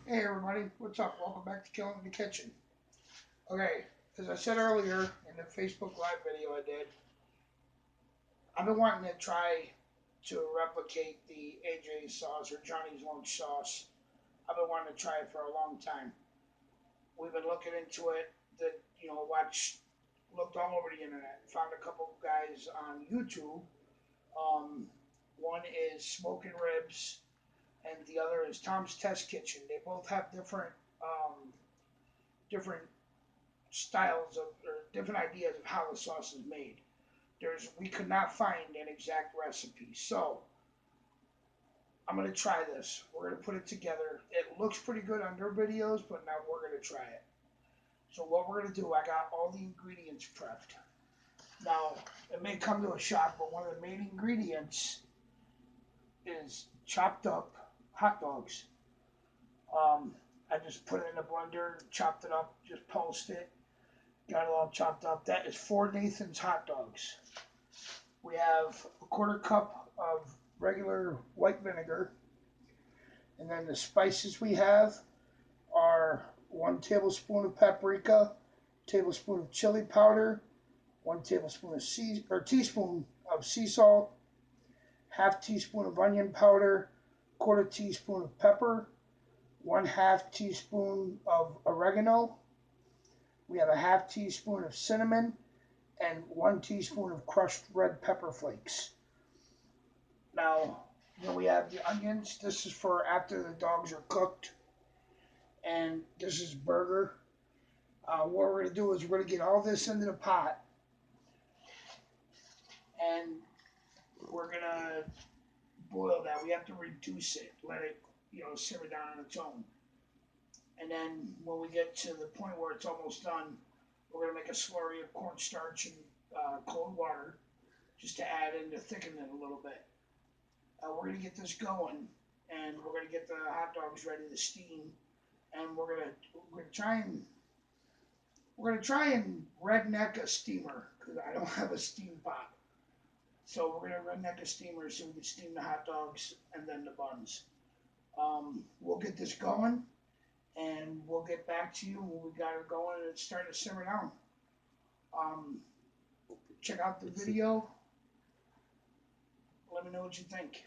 Hey everybody, what's up? Welcome back to Killing in the Kitchen. Okay, as I said earlier in the Facebook Live video I did, I've been wanting to try to replicate the AJ sauce or Johnny's Lunch sauce. I've been wanting to try it for a long time. We've been looking into it, looked all over the internet, found a couple guys on YouTube. Um, One is Smoking Ribs, and the other is Tom's Test Kitchen. They both have different styles of or different ideas of how the sauce is made. We could not find an exact recipe. So I'm gonna try this. We're gonna put it together. It looks pretty good on their videos, but now we're gonna try it. So what we're gonna do, I got all the ingredients prepped. Now it may come to a shock, but one of the main ingredients is chopped up hot dogs. Um, I just put it in a blender, chopped it up, just pulsed it, got it all chopped up. That is 4 Nathan's hot dogs. We have a quarter cup of regular white vinegar. And then the spices we have are 1 tablespoon of paprika, tablespoon of chili powder, 1 tablespoon of teaspoon of sea salt, half teaspoon of onion powder, quarter teaspoon of pepper, 1/2 teaspoon of oregano. We have a half teaspoon of cinnamon and 1 teaspoon of crushed red pepper flakes. Now, we have the onions. This is for after the dogs are cooked. And this is burger. What we're going to do is we're going to get all this into the pot. And we're going to boil that. We have to reduce it. Let it, simmer down on its own. And then when we get to the point where it's almost done, we're going to make a slurry of cornstarch and cold water just to add in to thicken it a little bit. We're going to get this going, and we're going to get the hot dogs ready to steam, and we're going to try and redneck a steamer because I don't have a steam pot. So we're going to redneck a steamer so we can steam the hot dogs and then the buns. We'll get this going, and we'll get back to you when we got it going and it's starting to simmer down. Check out the video. Let me know what you think.